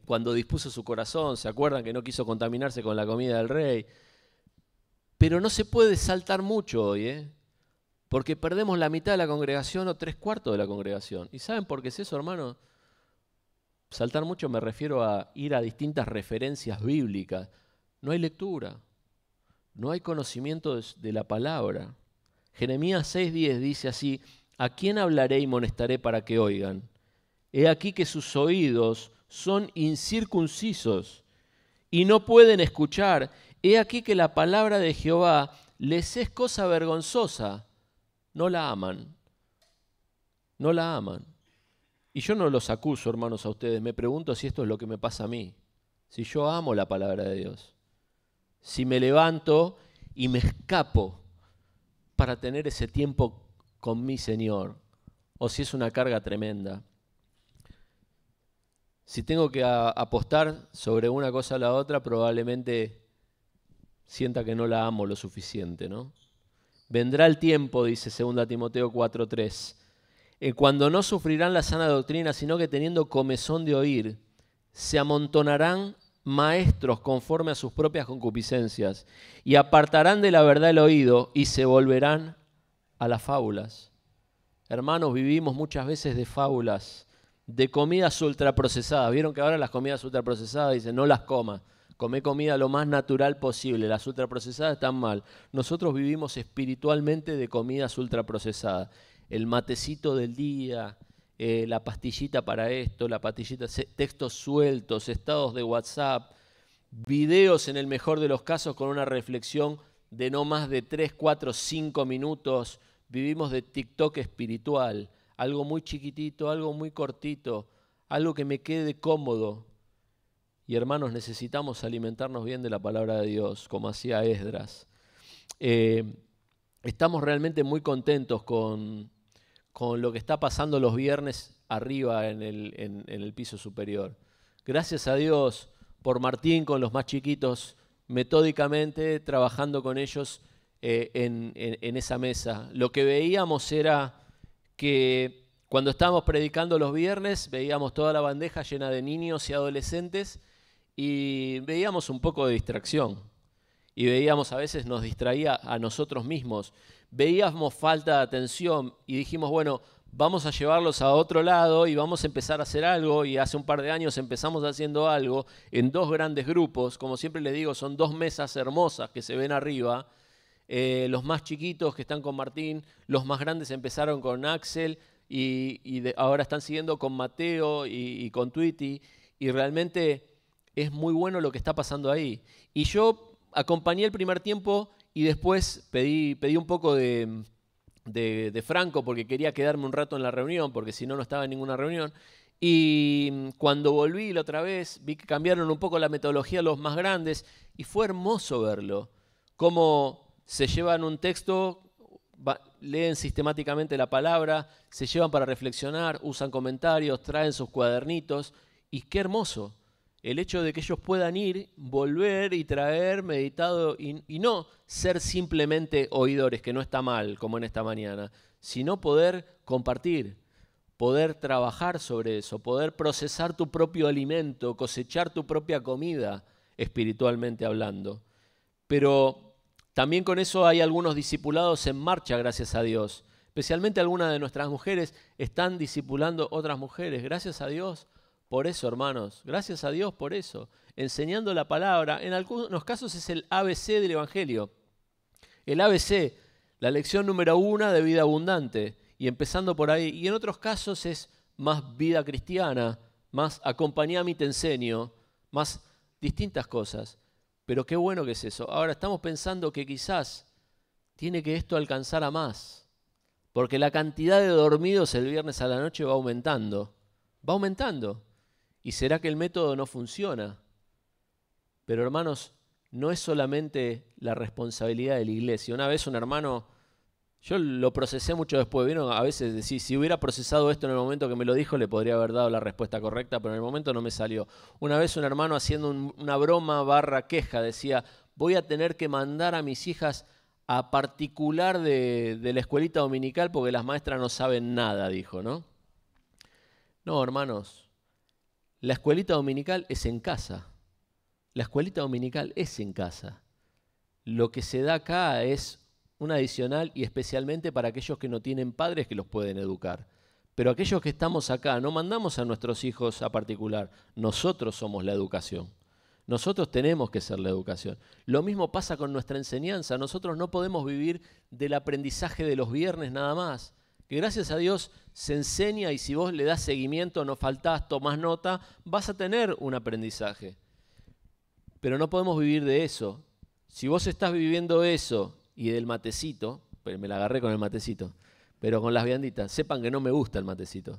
cuando dispuso su corazón, se acuerdan que no quiso contaminarse con la comida del rey. Pero no se puede saltar mucho hoy, porque perdemos la mitad de la congregación o 3/4 de la congregación. ¿Y saben por qué es eso, hermano? Saltar mucho me refiero a ir a distintas referencias bíblicas. No hay lectura, no hay conocimiento de la palabra. Jeremías 6:10 dice así, ¿a quién hablaré y molestaré para que oigan? He aquí que sus oídos son incircuncisos y no pueden escuchar. He aquí que la palabra de Jehová les es cosa vergonzosa. No la aman, no la aman. Y yo no los acuso, hermanos, a ustedes. Me pregunto si esto es lo que me pasa a mí. Si yo amo la palabra de Dios. Si me levanto y me escapo para tener ese tiempo con mi Señor. O si es una carga tremenda. Si tengo que apostar sobre una cosa o la otra, probablemente sienta que no la amo lo suficiente, ¿no? Vendrá el tiempo, dice 2 Timoteo 4:3, cuando no sufrirán la sana doctrina, sino que teniendo comezón de oír, se amontonarán maestros conforme a sus propias concupiscencias y apartarán de la verdad el oído y se volverán a las fábulas. Hermanos, vivimos muchas veces de fábulas, de comidas ultraprocesadas. ¿Vieron que ahora las comidas ultraprocesadas dicen no las comas? Come comida lo más natural posible, las ultraprocesadas están mal. Nosotros vivimos espiritualmente de comidas ultraprocesadas. El matecito del día, la pastillita para esto, la pastillita, textos sueltos, estados de WhatsApp, videos en el mejor de los casos con una reflexión de no más de 3, 4, 5 minutos. Vivimos de TikTok espiritual, algo muy chiquitito, algo muy cortito, algo que me quede cómodo. Y hermanos, necesitamos alimentarnos bien de la palabra de Dios, como hacía Esdras. Estamos realmente muy contentos con lo que está pasando los viernes arriba en el piso superior. Gracias a Dios por Martín con los más chiquitos, metódicamente trabajando con ellos en esa mesa. Lo que veíamos era que cuando estábamos predicando los viernes, veíamos toda la bandeja llena de niños y adolescentes y veíamos un poco de distracción. Y veíamos, a veces nos distraía a nosotros mismos. Veíamos falta de atención y dijimos, bueno, vamos a llevarlos a otro lado y vamos a empezar a hacer algo. Y hace un par de años empezamos haciendo algo en 2 grandes grupos. Como siempre les digo, son 2 mesas hermosas que se ven arriba. Los más chiquitos que están con Martín, los más grandes empezaron con Axel y ahora están siguiendo con Mateo y con Twitty. Y realmente es muy bueno lo que está pasando ahí. Y yo acompañé el primer tiempo y después pedí un poco de Franco porque quería quedarme un rato en la reunión, porque si no, no estaba en ninguna reunión. Y cuando volví la otra vez, vi que cambiaron un poco la metodología los más grandes y fue hermoso verlo. Cómo se llevan un texto, leen sistemáticamente la palabra, se llevan para reflexionar, usan comentarios, traen sus cuadernitos y qué hermoso. El hecho de que ellos puedan ir, volver y traer meditado y no ser simplemente oidores, que no está mal, como en esta mañana, sino poder compartir, poder trabajar sobre eso, poder procesar tu propio alimento, cosechar tu propia comida, espiritualmente hablando. Pero también con eso hay algunos discipulados en marcha, gracias a Dios. Especialmente algunas de nuestras mujeres están discipulando otras mujeres, gracias a Dios. Por eso, hermanos, gracias a Dios por eso. Enseñando la palabra, en algunos casos es el ABC del Evangelio. El ABC, la lección número 1 de vida abundante. Y empezando por ahí. Y en otros casos es más vida cristiana, más acompañame y te enseño, más distintas cosas. Pero qué bueno que es eso. Ahora estamos pensando que quizás tiene que esto alcanzar a más. Porque la cantidad de dormidos el viernes a la noche va aumentando. Va aumentando. ¿Y será que el método no funciona? Pero hermanos, no es solamente la responsabilidad de la iglesia. Una vez un hermano, yo lo procesé mucho después, ¿vieron? A veces decís, si hubiera procesado esto en el momento que me lo dijo, le podría haber dado la respuesta correcta, pero en el momento no me salió. Una vez un hermano haciendo una broma / queja decía, voy a tener que mandar a mis hijas a particular de la escuelita dominical porque las maestras no saben nada, dijo, ¿no? No, hermanos, la escuelita dominical es en casa. La escuelita dominical es en casa. Lo que se da acá es un adicional y especialmente para aquellos que no tienen padres que los pueden educar. Pero aquellos que estamos acá no mandamos a nuestros hijos a particular. Nosotros somos la educación. Nosotros tenemos que ser la educación. Lo mismo pasa con nuestra enseñanza. Nosotros no podemos vivir del aprendizaje de los viernes nada más. Que gracias a Dios se enseña y si vos le das seguimiento, no faltás, tomás nota, vas a tener un aprendizaje. Pero no podemos vivir de eso. Si vos estás viviendo eso y del matecito, me la agarré con el matecito, pero con las vianditas, sepan que no me gusta el matecito.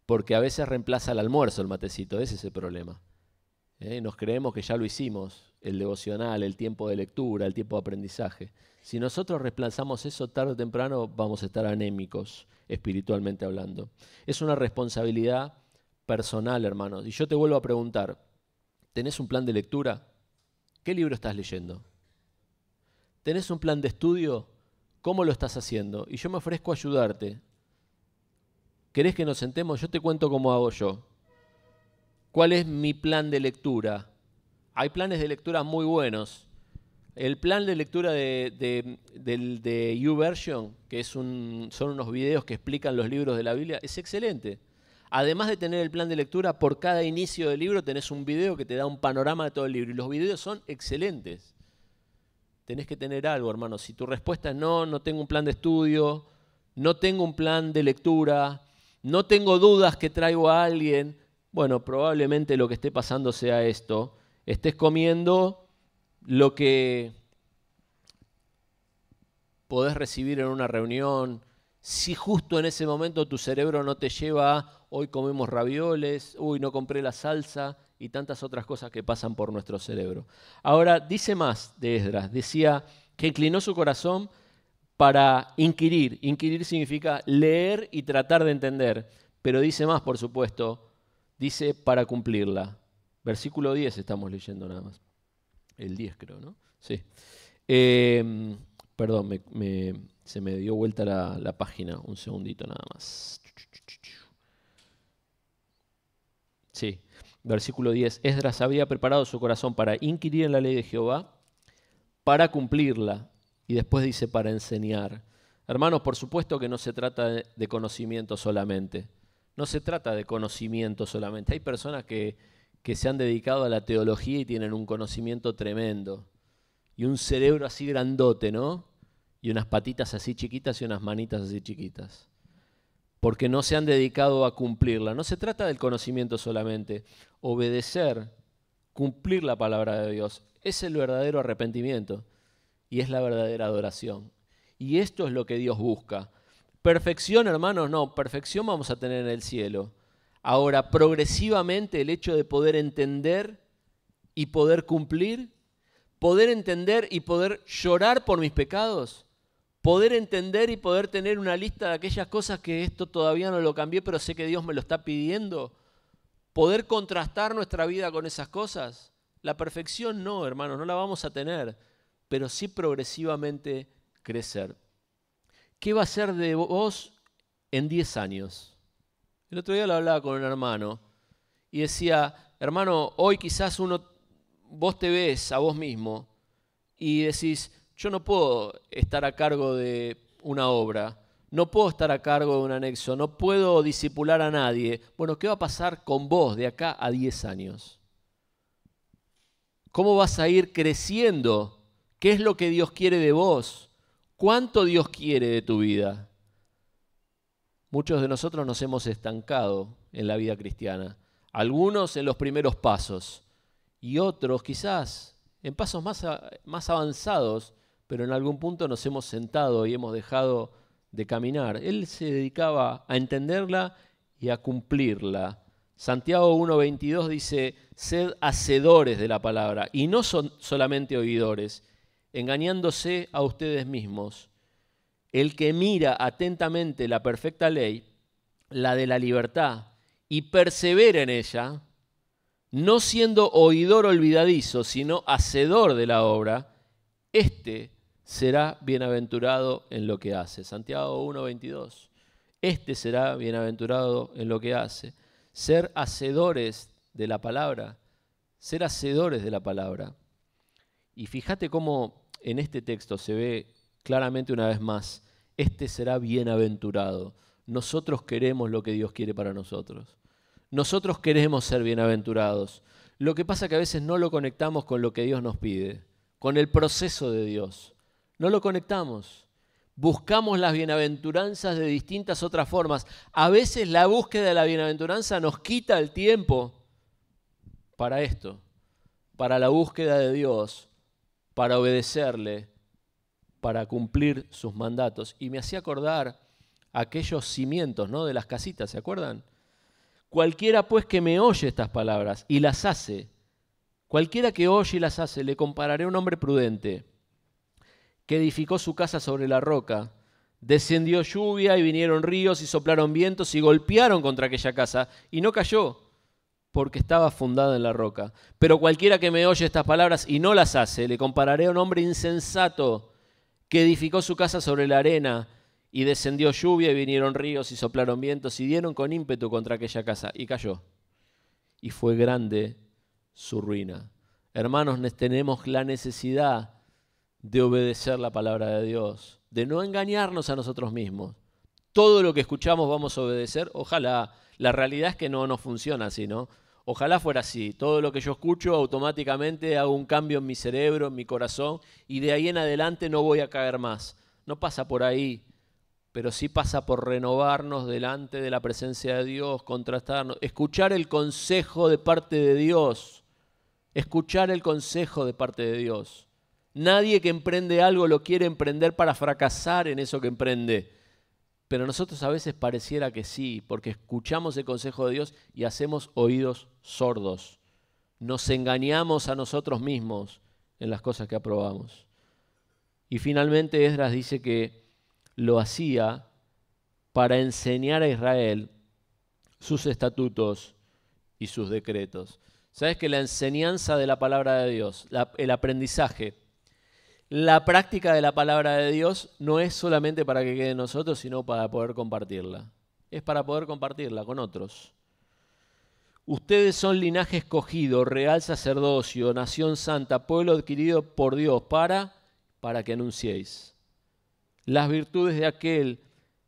Porque a veces reemplaza el almuerzo el matecito, ese es el problema. Nos creemos que ya lo hicimos, el devocional, el tiempo de lectura, el tiempo de aprendizaje. Si nosotros reemplazamos eso tarde o temprano, vamos a estar anémicos, espiritualmente hablando. Es una responsabilidad personal, hermanos. Y yo te vuelvo a preguntar, ¿tenés un plan de lectura? ¿Qué libro estás leyendo? ¿Tenés un plan de estudio? ¿Cómo lo estás haciendo? Y yo me ofrezco a ayudarte. ¿Querés que nos sentemos? Yo te cuento cómo hago yo. ¿Cuál es mi plan de lectura? Hay planes de lectura muy buenos. El plan de lectura de YouVersion, que son unos videos que explican los libros de la Biblia, es excelente. Además de tener el plan de lectura, por cada inicio del libro tenés un video que te da un panorama de todo el libro. Y los videos son excelentes. Tenés que tener algo, hermano. Si tu respuesta es no tengo un plan de estudio, no tengo un plan de lectura, no tengo dudas que traigo a alguien, bueno, probablemente lo que esté pasando sea esto. Estés comiendo lo que podés recibir en una reunión. Si justo en ese momento tu cerebro no te lleva a hoy comemos ravioles, uy, no compré la salsa y tantas otras cosas que pasan por nuestro cerebro. Ahora, dice más de Esdras. Decía que inclinó su corazón para inquirir. Inquirir significa leer y tratar de entender. Pero dice más, por supuesto, dice para cumplirla. Versículo 10 estamos leyendo nada más. El 10 creo, ¿no? Sí. Perdón, se me dio vuelta la página. Un segundito nada más. Sí, versículo 10. Esdras había preparado su corazón para inquirir en la ley de Jehová, para cumplirla. Y después dice para enseñar. Hermanos, por supuesto que no se trata de conocimiento solamente. No se trata de conocimiento solamente. Hay personas que se han dedicado a la teología y tienen un conocimiento tremendo. Y un cerebro así grandote, ¿no? Y unas patitas así chiquitas y unas manitas así chiquitas. Porque no se han dedicado a cumplirla. No se trata del conocimiento solamente. Obedecer, cumplir la palabra de Dios, es el verdadero arrepentimiento y es la verdadera adoración. Y esto es lo que Dios busca. Perfección, hermanos, no. Perfección vamos a tener en el cielo. Ahora, progresivamente el hecho de poder entender y poder cumplir, poder entender y poder llorar por mis pecados, poder entender y poder tener una lista de aquellas cosas que esto todavía no lo cambié, pero sé que Dios me lo está pidiendo, poder contrastar nuestra vida con esas cosas. La perfección no, hermanos, no la vamos a tener, pero sí progresivamente crecer. ¿Qué va a ser de vos en 10 años? El otro día lo hablaba con un hermano y decía, hermano, hoy quizás vos te ves a vos mismo y decís, yo no puedo estar a cargo de una obra, no puedo estar a cargo de un anexo, no puedo discipular a nadie. Bueno, ¿qué va a pasar con vos de acá a 10 años? ¿Cómo vas a ir creciendo? ¿Qué es lo que Dios quiere de vos? ¿Cuánto Dios quiere de tu vida? Muchos de nosotros nos hemos estancado en la vida cristiana. Algunos en los primeros pasos y otros quizás en pasos más avanzados, pero en algún punto nos hemos sentado y hemos dejado de caminar. Él se dedicaba a entenderla y a cumplirla. Santiago 1:22 dice, sed hacedores de la palabra y no son solamente oidores, engañándose a ustedes mismos. El que mira atentamente la perfecta ley, la de la libertad, y persevera en ella, no siendo oidor olvidadizo, sino hacedor de la obra, este será bienaventurado en lo que hace. Santiago 1:22. Este será bienaventurado en lo que hace. Ser hacedores de la palabra. Ser hacedores de la palabra. Y fíjate cómo en este texto se ve claramente una vez más, este será bienaventurado. Nosotros queremos lo que Dios quiere para nosotros. Nosotros queremos ser bienaventurados. Lo que pasa es que a veces no lo conectamos con lo que Dios nos pide, con el proceso de Dios. No lo conectamos. Buscamos las bienaventuranzas de distintas otras formas. A veces la búsqueda de la bienaventuranza nos quita el tiempo para esto, para la búsqueda de Dios, para obedecerle, para cumplir sus mandatos. Y me hacía acordar aquellos cimientos, ¿no?, de las casitas, ¿se acuerdan? Cualquiera pues que me oye estas palabras y las hace, cualquiera que oye y las hace, le compararé a un hombre prudente que edificó su casa sobre la roca. Descendió lluvia y vinieron ríos y soplaron vientos y golpearon contra aquella casa y no cayó porque estaba fundada en la roca. Pero cualquiera que me oye estas palabras y no las hace, le compararé a un hombre insensato que edificó su casa sobre la arena. Y descendió lluvia y vinieron ríos y soplaron vientos y dieron con ímpetu contra aquella casa y cayó. Y fue grande su ruina. Hermanos, tenemos la necesidad de obedecer la palabra de Dios, de no engañarnos a nosotros mismos. Todo lo que escuchamos vamos a obedecer. Ojalá. La realidad es que no nos funciona así, ¿no? Ojalá fuera así. Todo lo que yo escucho automáticamente hago un cambio en mi cerebro, en mi corazón y de ahí en adelante no voy a caer más. No pasa por ahí. Pero sí pasa por renovarnos delante de la presencia de Dios, contrastarnos, escuchar el consejo de parte de Dios, escuchar el consejo de parte de Dios. Nadie que emprende algo lo quiere emprender para fracasar en eso que emprende, pero nosotros a veces pareciera que sí, porque escuchamos el consejo de Dios y hacemos oídos sordos. Nos engañamos a nosotros mismos en las cosas que aprobamos. Y finalmente Esdras dice que lo hacía para enseñar a Israel sus estatutos y sus decretos. ¿Sabes que la enseñanza de la palabra de Dios, el aprendizaje, la práctica de la palabra de Dios no es solamente para que quede en nosotros, sino para poder compartirla? Es para poder compartirla con otros. Ustedes son linaje escogido, real sacerdocio, nación santa, pueblo adquirido por Dios para que anunciéis las virtudes de aquel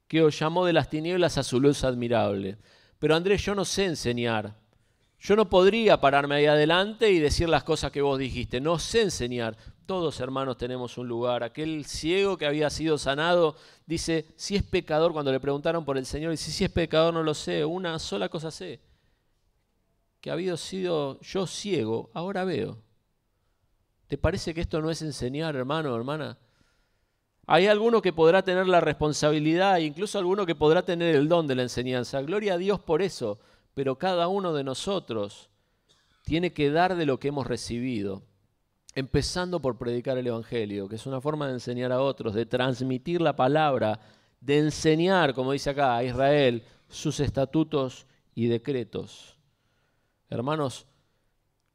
que os llamó de las tinieblas a su luz admirable. Pero Andrés, yo no sé enseñar. Yo no podría pararme ahí adelante y decir las cosas que vos dijiste. No sé enseñar. Todos, hermanos, tenemos un lugar. Aquel ciego que había sido sanado dice, si es pecador, cuando le preguntaron por el Señor, dice, si es pecador no lo sé, una sola cosa sé, que habido sido yo ciego, ahora veo. ¿Te parece que esto no es enseñar, hermano, hermana? Hay alguno que podrá tener la responsabilidad, incluso alguno que podrá tener el don de la enseñanza. Gloria a Dios por eso, pero cada uno de nosotros tiene que dar de lo que hemos recibido, empezando por predicar el Evangelio, que es una forma de enseñar a otros, de transmitir la palabra, de enseñar, como dice acá, a Israel, sus estatutos y decretos. Hermanos,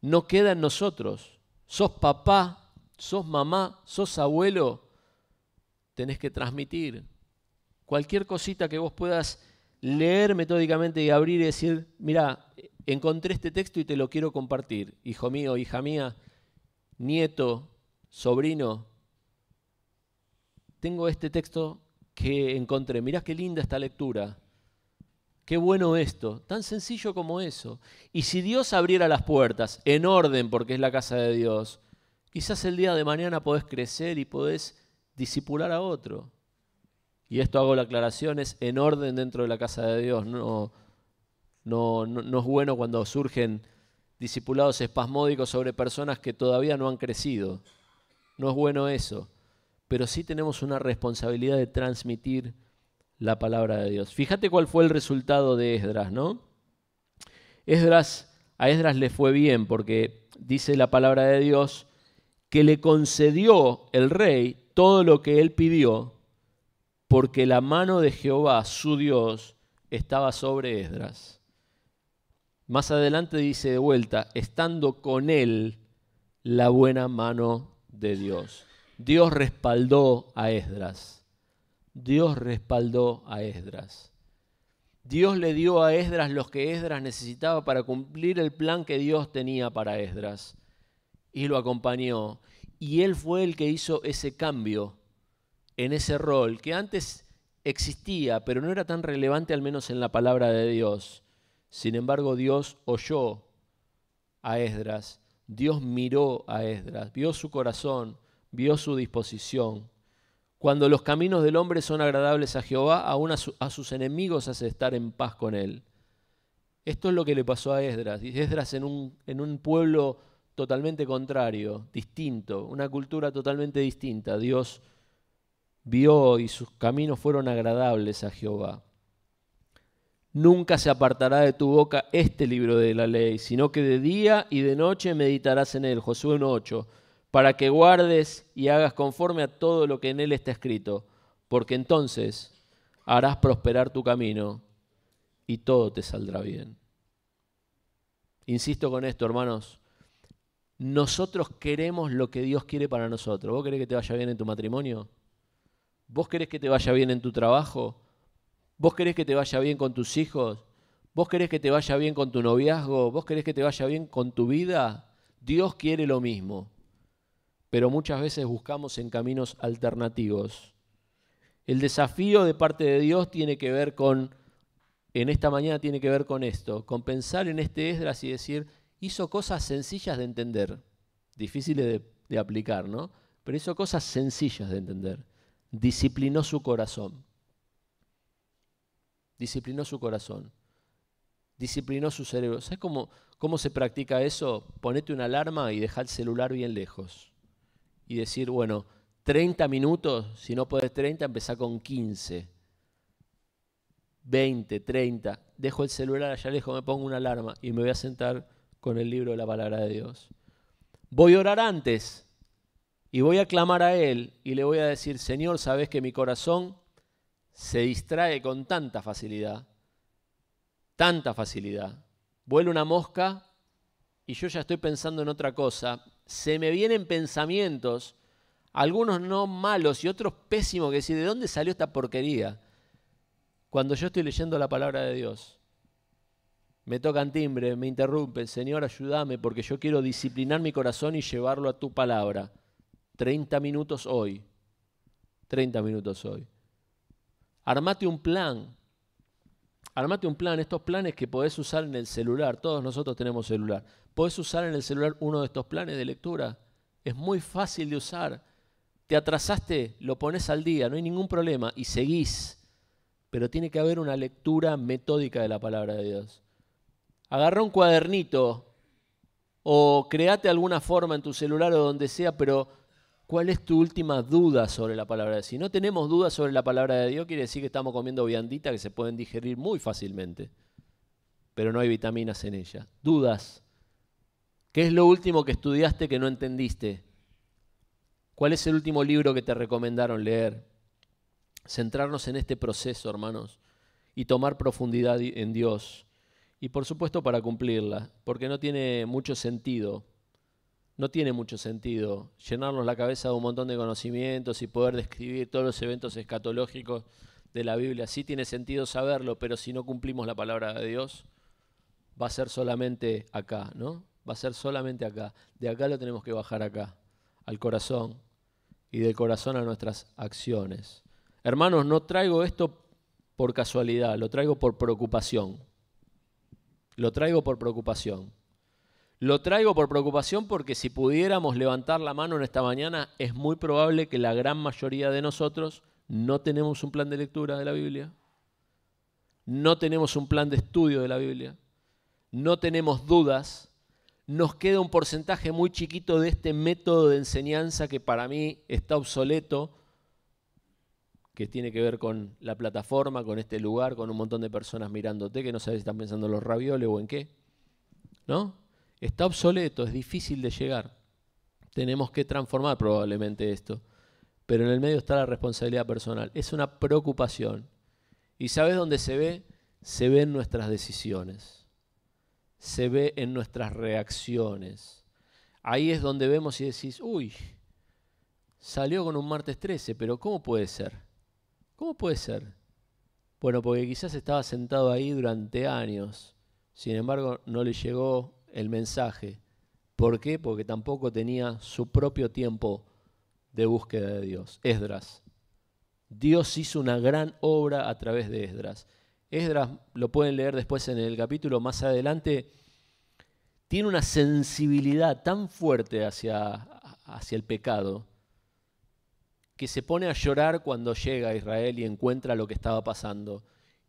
no queda en nosotros. Sos papá, sos mamá, sos abuelo, tenés que transmitir. Cualquier cosita que vos puedas leer metódicamente y abrir y decir, mira, encontré este texto y te lo quiero compartir. Hijo mío, hija mía, nieto, sobrino, tengo este texto que encontré. Mirá qué linda esta lectura. Qué bueno esto, tan sencillo como eso. Y si Dios abriera las puertas en orden, porque es la casa de Dios, quizás el día de mañana podés crecer y podés discipular a otro. Y esto hago la aclaración, es en orden dentro de la casa de Dios, no No es bueno cuando surgen discipulados espasmódicos sobre personas que todavía no han crecido. No es bueno eso. Pero sí tenemos una responsabilidad de transmitir la palabra de Dios. Fíjate cuál fue el resultado de Esdras, ¿no? A Esdras le fue bien porque dice la palabra de Dios que le concedió el rey todo lo que él pidió porque la mano de Jehová, su Dios, estaba sobre Esdras. Más adelante dice de vuelta, estando con él la buena mano de Dios. Dios respaldó a Esdras. Dios respaldó a Esdras. Dios le dio a Esdras lo que Esdras necesitaba para cumplir el plan que Dios tenía para Esdras. Y lo acompañó. Y él fue el que hizo ese cambio en ese rol que antes existía, pero no era tan relevante al menos en la palabra de Dios. Sin embargo, Dios oyó a Esdras, Dios miró a Esdras, vio su corazón, vio su disposición. Cuando los caminos del hombre son agradables a Jehová, aún a sus enemigos hace estar en paz con él. Esto es lo que le pasó a Esdras. Esdras en un pueblo totalmente contrario, distinto, una cultura totalmente distinta. Dios vio y sus caminos fueron agradables a Jehová. Nunca se apartará de tu boca este libro de la ley, sino que de día y de noche meditarás en él. Josué 1:8. Para que guardes y hagas conforme a todo lo que en él está escrito, porque entonces harás prosperar tu camino y todo te saldrá bien. Insisto con esto, hermanos, nosotros queremos lo que Dios quiere para nosotros. ¿Vos querés que te vaya bien en tu matrimonio? ¿Vos querés que te vaya bien en tu trabajo? ¿Vos querés que te vaya bien con tus hijos? ¿Vos querés que te vaya bien con tu noviazgo? ¿Vos querés que te vaya bien con tu vida? Dios quiere lo mismo. Pero muchas veces buscamos en caminos alternativos. El desafío de parte de Dios tiene que ver en esta mañana tiene que ver con esto, con pensar en este Esdras y decir, hizo cosas sencillas de entender, difíciles de aplicar, ¿no? Pero hizo cosas sencillas de entender. Disciplinó su corazón. Disciplinó su corazón. Disciplinó su cerebro. ¿Sabes cómo se practica eso? Ponete una alarma y deja el celular bien lejos. Y decir, bueno, 30 minutos, si no podés 30, empezá con 15, 20, 30. Dejo el celular allá lejos, me pongo una alarma y me voy a sentar con el libro de la palabra de Dios. Voy a orar antes y voy a clamar a Él y le voy a decir, Señor, sabés que mi corazón se distrae con tanta facilidad. Vuela una mosca y yo ya estoy pensando en otra cosa. Se me vienen pensamientos, algunos no malos y otros pésimos, que decir, ¿de dónde salió esta porquería? Cuando yo estoy leyendo la palabra de Dios, me tocan timbre, me interrumpen, Señor, ayúdame porque yo quiero disciplinar mi corazón y llevarlo a tu palabra. 30 minutos hoy. 30 minutos hoy. Armate un plan. Armate un plan, estos planes que podés usar en el celular, todos nosotros tenemos celular. Podés usar en el celular uno de estos planes de lectura. Es muy fácil de usar. Te atrasaste, lo pones al día, no hay ningún problema y seguís. Pero tiene que haber una lectura metódica de la palabra de Dios. Agarrá un cuadernito o create alguna forma en tu celular o donde sea, pero ¿cuál es tu última duda sobre la palabra de Dios? Si no tenemos dudas sobre la palabra de Dios, quiere decir que estamos comiendo vianditas que se pueden digerir muy fácilmente, pero no hay vitaminas en ella. Dudas. ¿Qué es lo último que estudiaste que no entendiste? ¿Cuál es el último libro que te recomendaron leer? Centrarnos en este proceso, hermanos, y tomar profundidad en Dios. Y por supuesto para cumplirla, porque no tiene mucho sentido. No tiene mucho sentido llenarnos la cabeza de un montón de conocimientos y poder describir todos los eventos escatológicos de la Biblia. Sí tiene sentido saberlo, pero si no cumplimos la palabra de Dios, va a ser solamente acá, ¿no? Va a ser solamente acá. De acá lo tenemos que bajar acá, al corazón, y del corazón a nuestras acciones. Hermanos, no traigo esto por casualidad, lo traigo por preocupación. Lo traigo por preocupación. Lo traigo por preocupación porque si pudiéramos levantar la mano en esta mañana, es muy probable que la gran mayoría de nosotros no tenemos un plan de lectura de la Biblia. no tenemos un plan de estudio de la Biblia, no tenemos dudas, nos queda un porcentaje muy chiquito de este método de enseñanza que para mí está obsoleto, que tiene que ver con la plataforma, con este lugar, con un montón de personas mirándote que no sabes si están pensando en los ravioles o en qué, ¿no? Está obsoleto, es difícil de llegar. Tenemos que transformar probablemente esto, pero en el medio está la responsabilidad personal. Es una preocupación. ¿Y sabes dónde se ve? Se ve en nuestras decisiones, se ve en nuestras reacciones. Ahí es donde vemos y decís, uy, salió con un martes 13, pero ¿cómo puede ser? ¿Cómo puede ser? Bueno, porque quizás estaba sentado ahí durante años, sin embargo no le llegó el mensaje. ¿Por qué? Porque tampoco tenía su propio tiempo de búsqueda de Dios. Esdras. Dios hizo una gran obra a través de Esdras. Esdras, lo pueden leer después en el capítulo más adelante, tiene una sensibilidad tan fuerte hacia el pecado que se pone a llorar cuando llega a Israel y encuentra lo que estaba pasando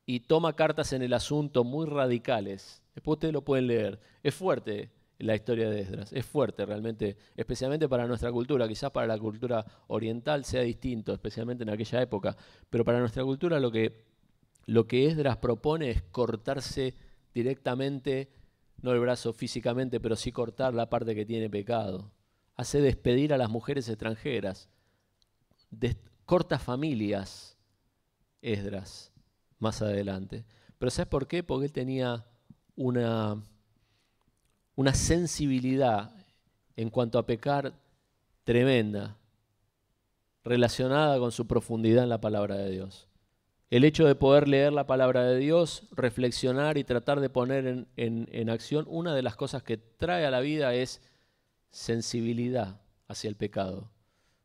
y toma cartas en el asunto muy radicales. Después ustedes lo pueden leer. Es fuerte la historia de Esdras, es fuerte realmente, especialmente para nuestra cultura. Quizás para la cultura oriental sea distinto, especialmente en aquella época, pero para nuestra cultura lo que Esdras propone es cortarse directamente, no el brazo físicamente, pero sí cortar la parte que tiene pecado. Hace despedir a las mujeres extranjeras. Corta familias, Esdras, más adelante. Pero ¿sabes por qué? Porque él tenía una sensibilidad en cuanto a pecar tremenda, relacionada con su profundidad en la palabra de Dios. El hecho de poder leer la palabra de Dios, reflexionar y tratar de poner en acción, una de las cosas que trae a la vida es sensibilidad hacia el pecado.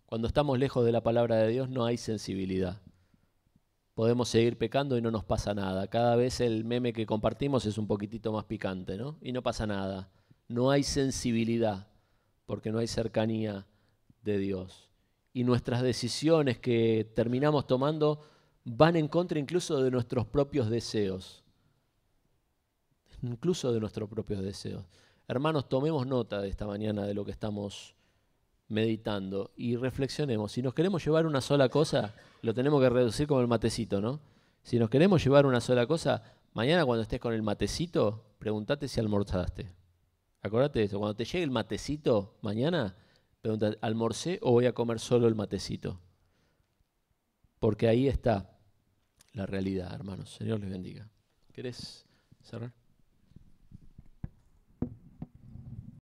Cuando estamos lejos de la palabra de Dios no hay sensibilidad. Podemos seguir pecando y no nos pasa nada. Cada vez el meme que compartimos es un poquitito más picante, ¿no? Y no pasa nada. No hay sensibilidad porque no hay cercanía de Dios. Y nuestras decisiones que terminamos tomando van en contra incluso de nuestros propios deseos. Incluso de nuestros propios deseos. Hermanos, tomemos nota de esta mañana de lo que estamos meditando y reflexionemos. Si nos queremos llevar una sola cosa, lo tenemos que reducir como el matecito, ¿no? Si nos queremos llevar una sola cosa, mañana cuando estés con el matecito, pregúntate si almorzaste. Acordate de eso, cuando te llegue el matecito mañana, pregúntate, ¿almorcé o voy a comer solo el matecito? Porque ahí está la realidad, hermanos. Señor les bendiga. ¿Querés cerrar?